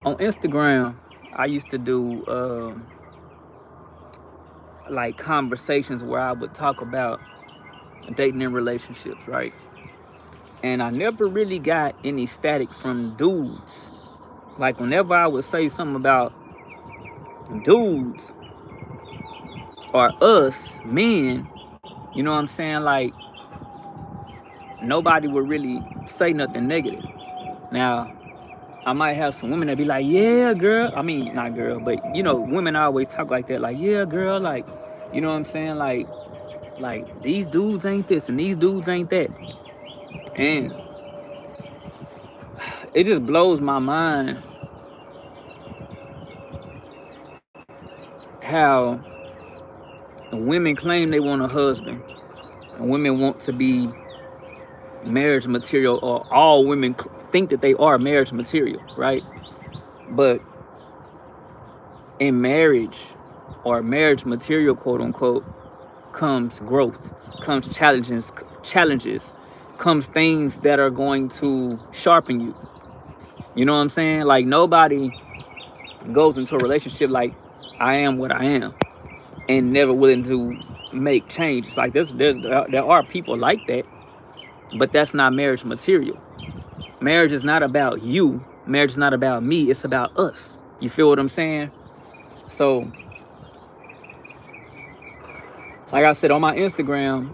On Instagram, I used to do like conversations where I would talk about dating and relationships, right? And I never really got any static from dudes. Like whenever I would say something about dudes or us men, you know what I'm saying? Like nobody would really say nothing negative. Now, I might have some women that be like, yeah, girl. I mean, not girl, but you know, women always talk like that, like, yeah, girl, like, you know what I'm saying? Like these dudes ain't this and these dudes ain't that. And it just blows my mind how women claim they want a husband and women want to be marriage material, or all women think that they are marriage material, right? But in marriage, or marriage material, quote unquote, comes growth, comes challenges, comes things that are going to sharpen you. You know what I'm saying? Like nobody goes into a relationship like I am what I am and never willing to make changes. Like there are people like that, but that's not marriage material. Marriage is not about you. Marriage is not about me. It's about us. You feel what I'm saying? So, like I said, on my Instagram,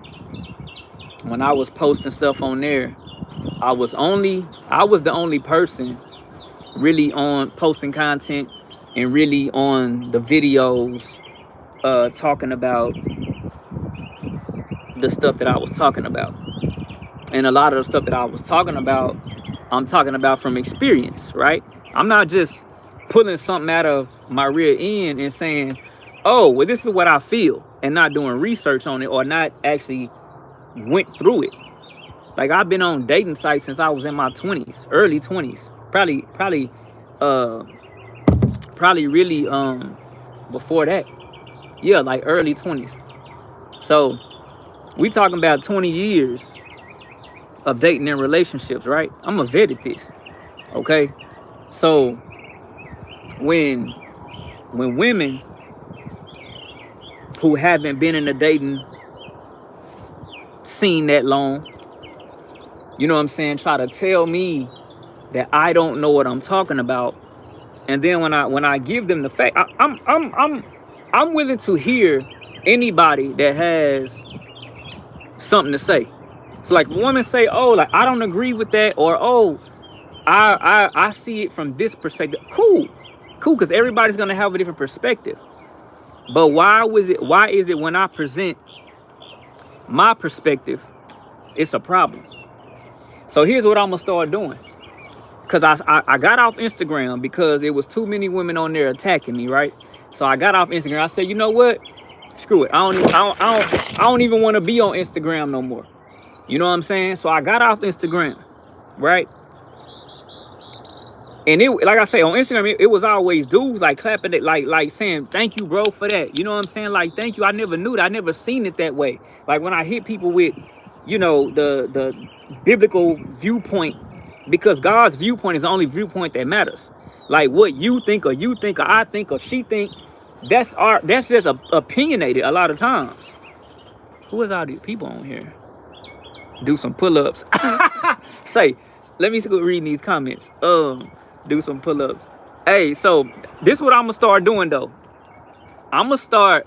when I was posting stuff on there, I was the only person really on posting content and really on the videos talking about the stuff that I was talking about. And a lot of the stuff that I was talking about, I'm talking about from experience, right? I'm not just pulling something out of my rear end and saying, oh, well, this is what I feel, and not doing research on it or not actually went through it. Like I've been on dating sites since I was in my 20s, early 20s, uh, probably really before that. Yeah, like early 20s. So we talking about 20 years of dating and relationships, right? I'm a vet at this. Okay. So when women who haven't been in the dating scene that long, you know what I'm saying, try to tell me that I don't know what I'm talking about, and then when I give them the fact, I'm willing to hear anybody that has something to say. So like women say, oh, like I don't agree with that, or oh, I see it from this perspective. Cool, because everybody's gonna have a different perspective. But why is it when I present my perspective, it's a problem? So here's what I'm gonna start doing. Cause I got off Instagram because it was too many women on there attacking me, right? So I got off Instagram. I said, you know what? Screw it. I don't even want to be on Instagram no more. You know what I'm saying? So I got off Instagram, right? And it, like I say, on Instagram, it was always dudes like clapping it, like saying, thank you, bro, for that. You know what I'm saying? Like, thank you. I never knew that. I never seen it that way. Like when I hit people with, you know, the biblical viewpoint, because God's viewpoint is the only viewpoint that matters. Like what you think or I think or she think, that's just opinionated a lot of times. Who is all these people on here? Do some pull-ups. Say, let me go reading these comments. Do some pull-ups. Hey, so this is what I'm gonna start doing though. I'm gonna start.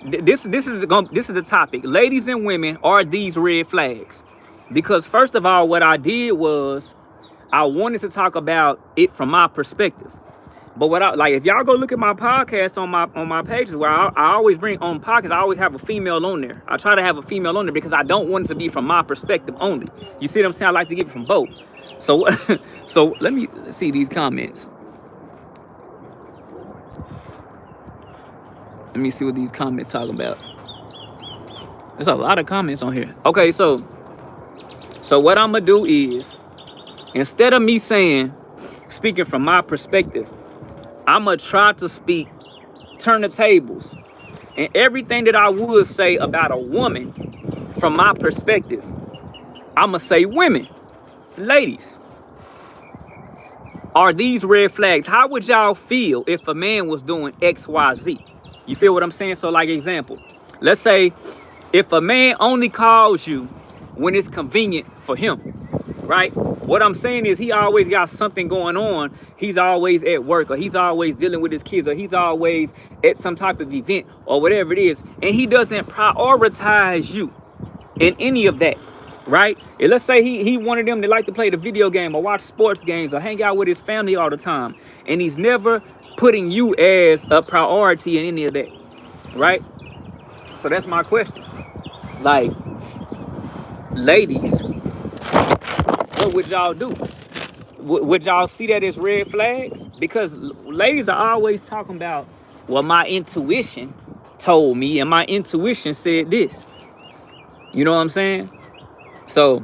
This is the topic. Ladies and women, are these red flags? Because first of all, what I did was I wanted to talk about it from my perspective. But what I like, if y'all go look at my podcast on my pages, where I always bring on podcasts, I always have a female on there. I try to have a female on there because I don't want it to be from my perspective only. You see what I'm saying? I like to get it from both. So so let me see these comments. Let me see what these comments talking about. There's a lot of comments on here. Okay, so what I'm gonna do is, instead of me speaking from my perspective, I'm gonna try to turn the tables, and everything that I would say about a woman from my perspective, I'm gonna say women, ladies. Are these red flags? How would y'all feel if a man was doing X, Y, Z? You feel what I'm saying? So like example, let's say if a man only calls you when it's convenient for him, right? What I'm saying is he always got something going on. He's always at work, or he's always dealing with his kids, or he's always at some type of event or whatever it is. And he doesn't prioritize you in any of that, right? And let's say he one of them that like to play the video game or watch sports games or hang out with his family all the time. And he's never putting you as a priority in any of that, right? So that's my question. Like, ladies, what would y'all do? Would y'all see that as red flags? Because ladies are always talking about, well, my intuition told me and my intuition said this. You know what I'm saying? So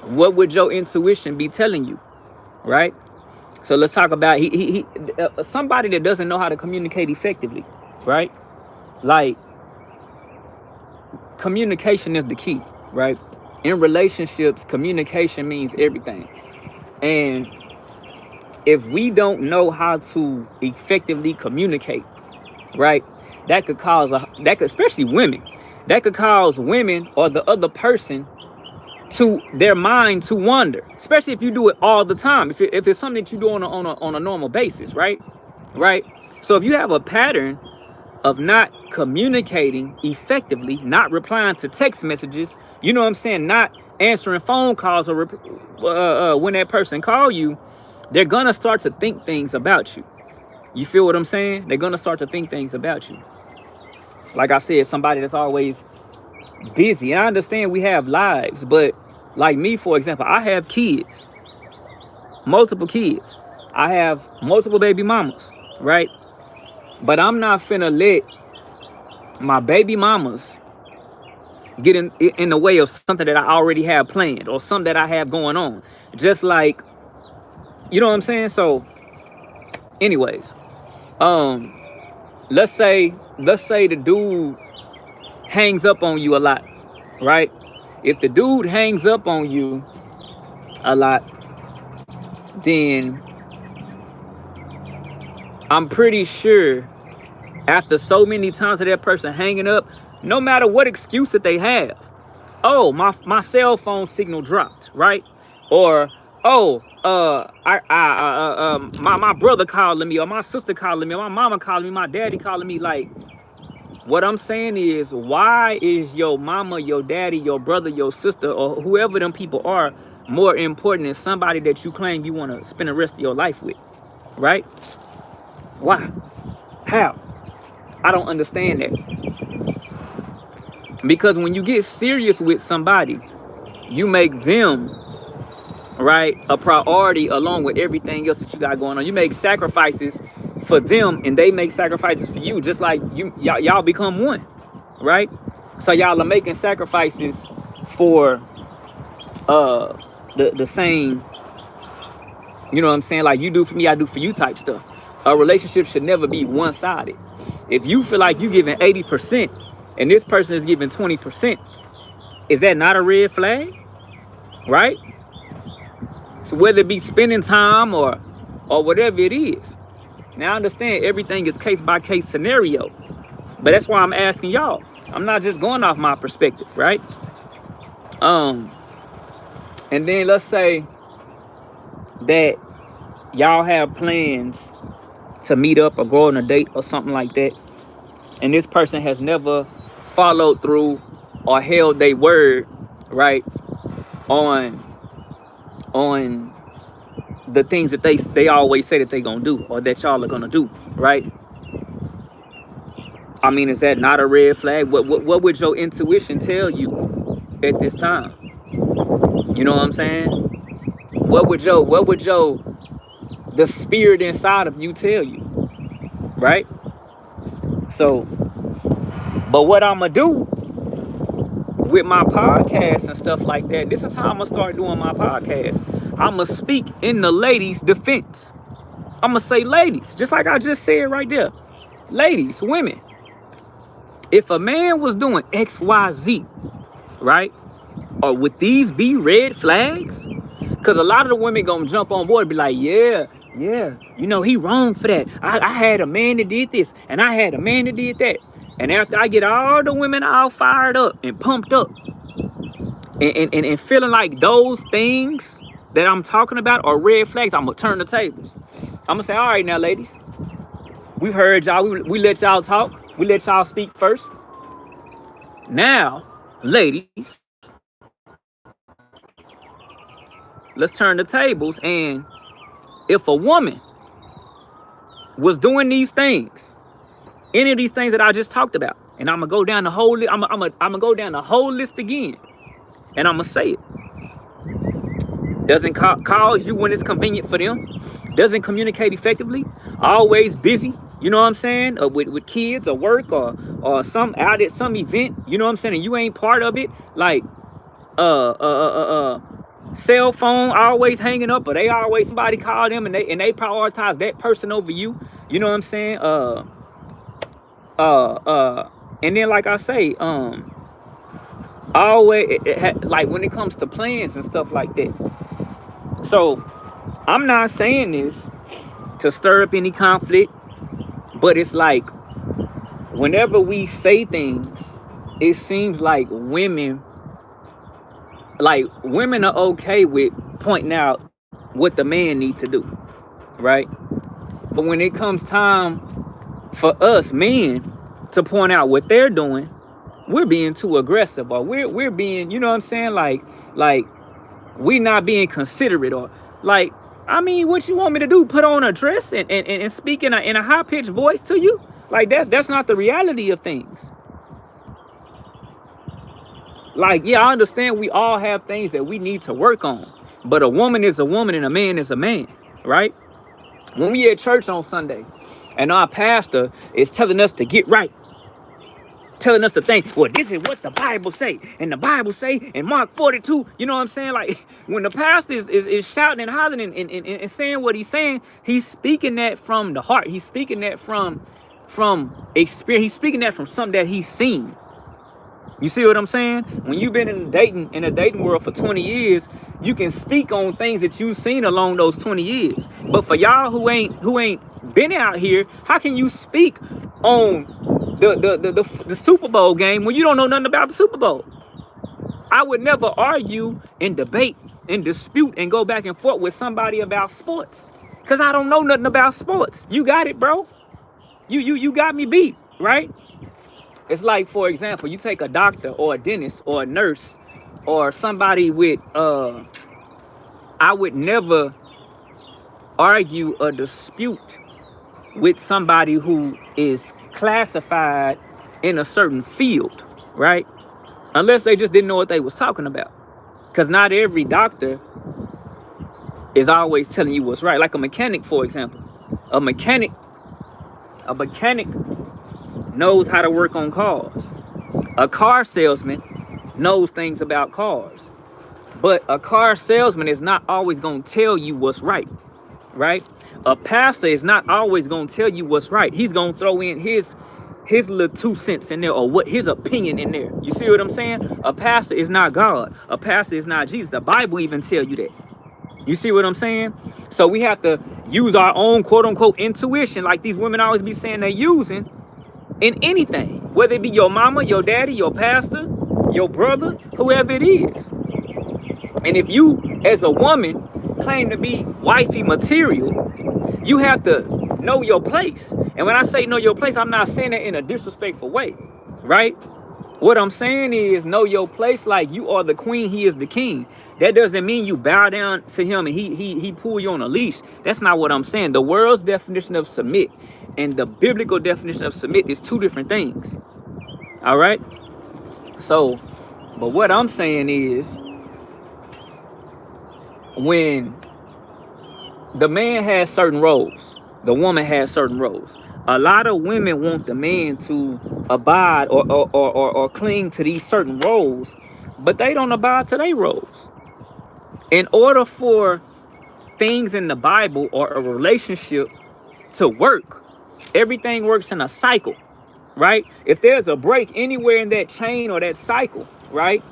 what would your intuition be telling you, right? So let's talk about somebody that doesn't know how to communicate effectively, right? Like, communication is the key, right? In relationships, communication means everything. And if we don't know how to effectively communicate, right, that could cause especially women, that could cause women or the other person to their mind to wander, especially if you do it all the time. If it's something that you do on a normal basis, right? So if you have a pattern of not communicating effectively, not replying to text messages, you know what I'm saying, not answering phone calls, or when that person call you, they're gonna start to think things about you. You feel what I'm saying? They're gonna start to think things about you. Like I said, somebody that's always busy. And I understand we have lives, but like me, for example, I have kids, multiple kids. I have multiple baby mamas, right? But I'm not finna let my baby mamas get in the way of something that I already have planned or something that I have going on. Just like, you know what I'm saying? So anyways, let's say the dude hangs up on you a lot, right? If the dude hangs up on you a lot, then I'm pretty sure after so many times of that person hanging up, no matter what excuse that they have, oh, my cell phone signal dropped, right? Or, oh, my brother calling me, or my sister calling me, or my mama calling me, my daddy calling me. Like, what I'm saying is, why is your mama, your daddy, your brother, your sister, or whoever them people are more important than somebody that you claim you want to spend the rest of your life with, right? Why? How? I don't understand that. Because when you get serious with somebody, you make them, right, a priority along with everything else that you got going on. You make sacrifices for them and they make sacrifices for you, just like y'all become one, right? So y'all are making sacrifices for the same, you know what I'm saying, like you do for me, I do for you type stuff. A relationship should never be one-sided. If you feel like you giving 80% and this person is giving 20%, is that not a red flag? Right? So whether it be spending time or whatever it is. Now I understand everything is case by case scenario, but that's why I'm asking y'all. I'm not just going off my perspective, right? And then let's say that y'all have plans to meet up or go on a date or something like that, and this person has never followed through or held their word, right, on the things that they always say that they gonna do or that y'all are gonna do, right? I mean, is that not a red flag? What would your intuition tell you at this time? You know what I'm saying? What would the spirit inside of you tell you, right? So, but what I'm gonna do with my podcast and stuff like that, this is how I'm gonna start doing my podcast. I'm gonna speak in the ladies' defense. I'm gonna say, ladies, just like I just said right there. Ladies, women, if a man was doing X, Y, Z, right? Or would these be red flags? Because a lot of the women gonna jump on board and be like, yeah, Yeah, you know, he wrong for that. I had a man that did this, and I had a man that did that. And after I get all the women all fired up and pumped up and feeling like those things that I'm talking about are red flags, I'm gonna turn the tables. I'm gonna say, all right now, ladies, we've heard y'all, we let y'all talk, we let y'all speak first. Now, ladies, let's turn the tables. And if a woman was doing these things, any of these things that I just talked about, and I'm gonna go down the whole list, I'm gonna go down the whole list again, and I'm gonna say it. Doesn't call you when it's convenient for them, doesn't communicate effectively, always busy, you know what I'm saying, with kids or work or some out at some event, you know what I'm saying, and you ain't part of it, like cell phone always hanging up, or they always somebody call them and they prioritize that person over you, you know what I'm saying, and then like I say, always like when it comes to plans and stuff like that. So I'm not saying this to stir up any conflict, but it's like whenever we say things, it seems like women are okay with pointing out what the man needs to do, right? But when it comes time for us men to point out what they're doing, we're being too aggressive, or we're being, you know what I'm saying, like we not being considerate, or like, I mean, what you want me to do? Put on a dress and speak in a high-pitched voice to you? Like that's not the reality of things. Like, yeah, I understand we all have things that we need to work on, but a woman is a woman and a man is a man, right? When we at church on Sunday and our pastor is telling us to get right, telling us to think, well, this is what the Bible say, and the Bible say in Mark 42, you know what I'm saying? Like, when the pastor is shouting and hollering and saying what he's saying, he's speaking that from the heart. He's speaking that from experience. He's speaking that from something that he's seen. You see what I'm saying? When you've been in the dating world for 20 years, you can speak on things that you've seen along those 20 years. But for y'all who ain't been out here, how can you speak on the Super Bowl game when you don't know nothing about the Super Bowl? I would never argue and debate and dispute and go back and forth with somebody about sports, because I don't know nothing about sports. You got it, bro. You got me beat, right? It's like, for example, you take a doctor or a dentist or a nurse or somebody with, I would never argue a dispute with somebody who is classified in a certain field, right? Unless they just didn't know what they was talking about. Because not every doctor is always telling you what's right. Like a mechanic, for example. A mechanic knows how to work on cars. A car salesman knows things about cars. But a car salesman is not always going to tell you what's right, right? A pastor is not always going to tell you what's right. He's going to throw in his little 2 cents in there, or what his opinion in there. You see what I'm saying? A pastor is not God. A pastor is not Jesus. The Bible even tell you that. You see what I'm saying? So we have to use our own quote unquote intuition, like these women always be saying they're using, in anything, whether it be your mama, your daddy, your pastor, your brother, whoever it is. And if you, as a woman, claim to be wifey material, you have to know your place. And when I say know your place, I'm not saying that in a disrespectful way, right? What I'm saying is know your place, like you are the queen, he is the king. That doesn't mean you bow down to him and he pull you on a leash. That's not what I'm saying. The world's definition of submit and the biblical definition of submit is 2 different things. All right? So, but what I'm saying is, when the man has certain roles, the woman has certain roles. A lot of women want the man to abide or cling to these certain roles, but they don't abide to their roles. In order for things in the Bible or a relationship to work, everything works in a cycle, right? If there's a break anywhere in that chain or that cycle, right,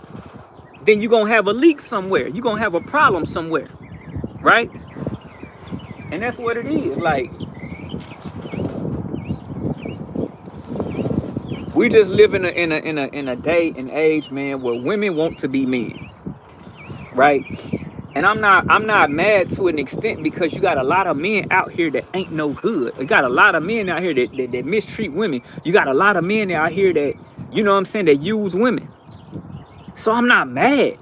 then you're going to have a leak somewhere. You're going to have a problem somewhere, right? And that's what it is. Like, we just live in a day and age, man, where women want to be men, right? And I'm not mad to an extent, because you got a lot of men out here that ain't no good. You got a lot of men out here that mistreat women. You got a lot of men out here that, you know what I'm saying, that use women. So I'm not mad.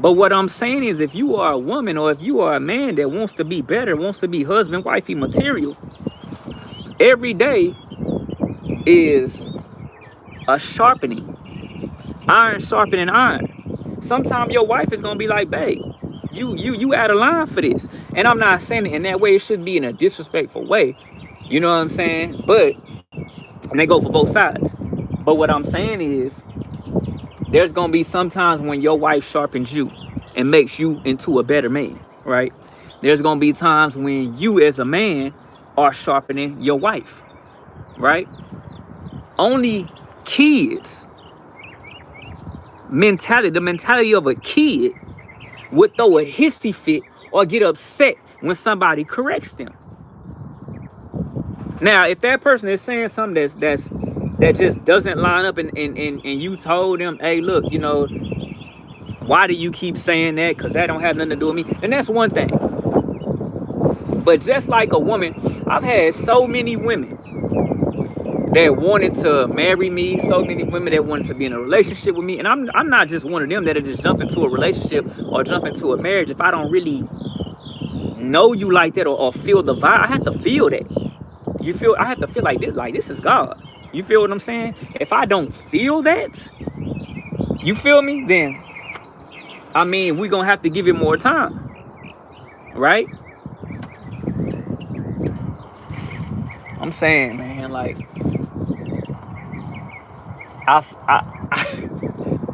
But what I'm saying is, if you are a woman or if you are a man that wants to be better, wants to be husband, wifey material, every day is a sharpening. Iron sharpening iron. Sometimes your wife is gonna be like, babe, you out of line for this. And I'm not saying it in that way. It shouldn't be in a disrespectful way. You know what I'm saying? But, and they go for both sides. But what I'm saying is, there's gonna be some times when your wife sharpens you and makes you into a better man, right? There's gonna be times when you as a man are sharpening your wife, right? Only kids mentality, the mentality of a kid, would throw a hissy fit or get upset when somebody corrects them. Now, if that person is saying something that just doesn't line up, and you told them, hey, look, you know, why do you keep saying that? Because that don't have nothing to do with me. And that's one thing. But just like a woman, I've had so many women that wanted to marry me, so many women that wanted to be in a relationship with me. And I'm not just one of them that'll just jump into a relationship or jump into a marriage if I don't really know you like that, or feel the vibe. I have to feel that. You feel? I have to feel like this is God. You feel what I'm saying? If I don't feel that, you feel me? Then, I mean, we're gonna have to give it more time, right? I'm saying, man, like,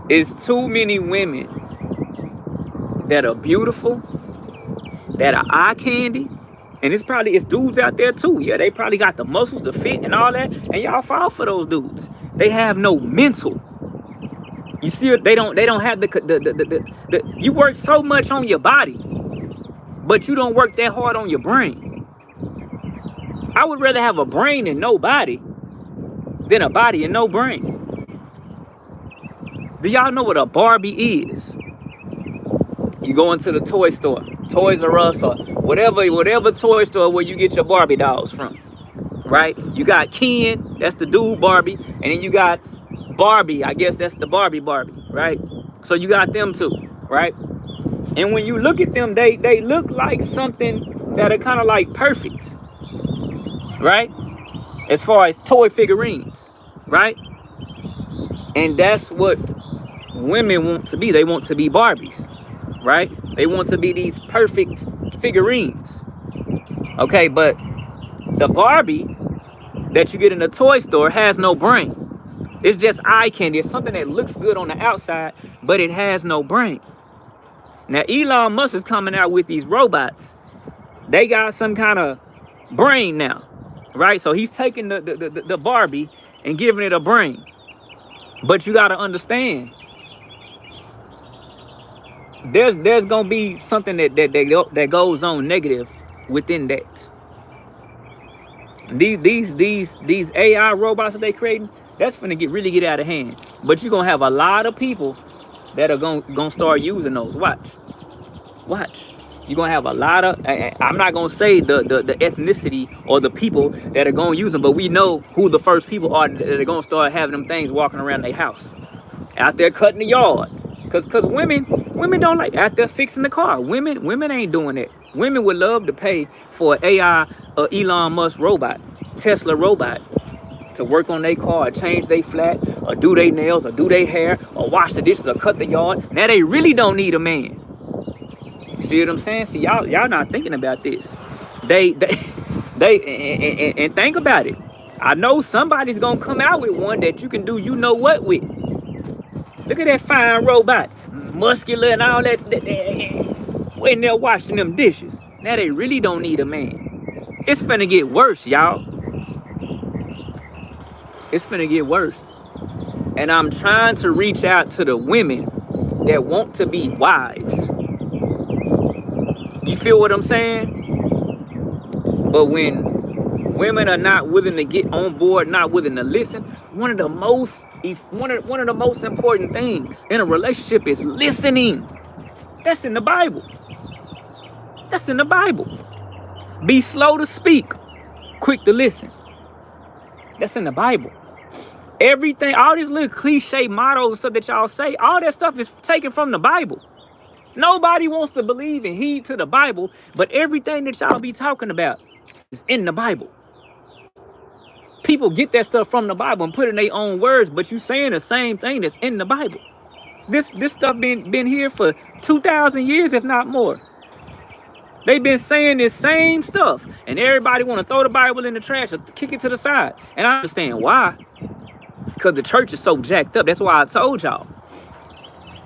it's too many women that are beautiful, that are eye candy, and it's dudes out there too. Yeah, they probably got the muscles, the fit, and all that, and y'all fall for those dudes. They have no mental. You see, they don't have the you work so much on your body, but you don't work that hard on your brain. I would rather have a brain and no body than a body and no brain. Do y'all know what a Barbie is? You go into the toy store, Toys R Us, or whatever toy store where you get your Barbie dolls from, right? You got Ken, that's the dude Barbie, and then you got Barbie, I guess that's the Barbie, right? So you got them too, right? And when you look at them, they look like something that are kind of like perfect, right? As far as toy figurines, right? And that's what women want to be. They want to be Barbies, right? They want to be these perfect figurines. Okay, but the Barbie that you get in the toy store has no brain. It's just eye candy. It's something that looks good on the outside, but it has no brain. Now, Elon Musk is coming out with these robots. They got some kind of brain now, right? So he's taking the Barbie and giving it a brain. But you got to understand, there's gonna be something that goes on negative within that. These AI robots that they creating, that's gonna really get out of hand. But you're gonna have a lot of people that are gonna start using those. Watch. You're gonna have a lot of, I'm not gonna say the ethnicity or the people that are gonna use them, but we know who the first people are that are gonna start having them things walking around their house, out there cutting the yard. Cause women don't like out there fixing the car. Women ain't doing that. Women would love to pay for an AI Elon Musk robot, Tesla robot, to work on their car, or change their flat, or do their nails, or do their hair, or wash the dishes, or cut the yard. Now they really don't need a man. You see what I'm saying? See, y'all not thinking about this. They and think about it. I know somebody's gonna come out with one that you can do you know what with. Look at that fine robot, muscular and all that. When they're washing them dishes. Now they really don't need a man. It's finna get worse, y'all. It's finna get worse. And I'm trying to reach out to the women that want to be wives. You feel what I'm saying? But when women are not willing to get on board, not willing to listen, one of the most important things in a relationship is listening. That's in the Bible. That's in the Bible. Be slow to speak, quick to listen. That's in the Bible. Everything, all these little cliche mottos and stuff that y'all say, all that stuff is taken from the Bible. Nobody wants to believe and heed to the Bible, but everything that y'all be talking about is in the Bible. People get that stuff from the Bible and put it in their own words, but you saying the same thing that's in the Bible. This stuff been here for 2,000 years, if not more. They've been saying this same stuff, and everybody want to throw the Bible in the trash or kick it to the side. And I understand why. Because the church is so jacked up. That's why I told y'all.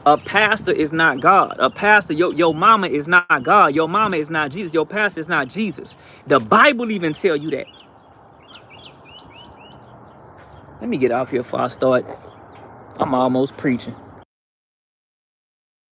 A pastor is not God. A pastor, your mama is not God. Your mama is not Jesus. Your pastor is not Jesus. The Bible even tell you that. Let me get off here before I start. I'm almost preaching.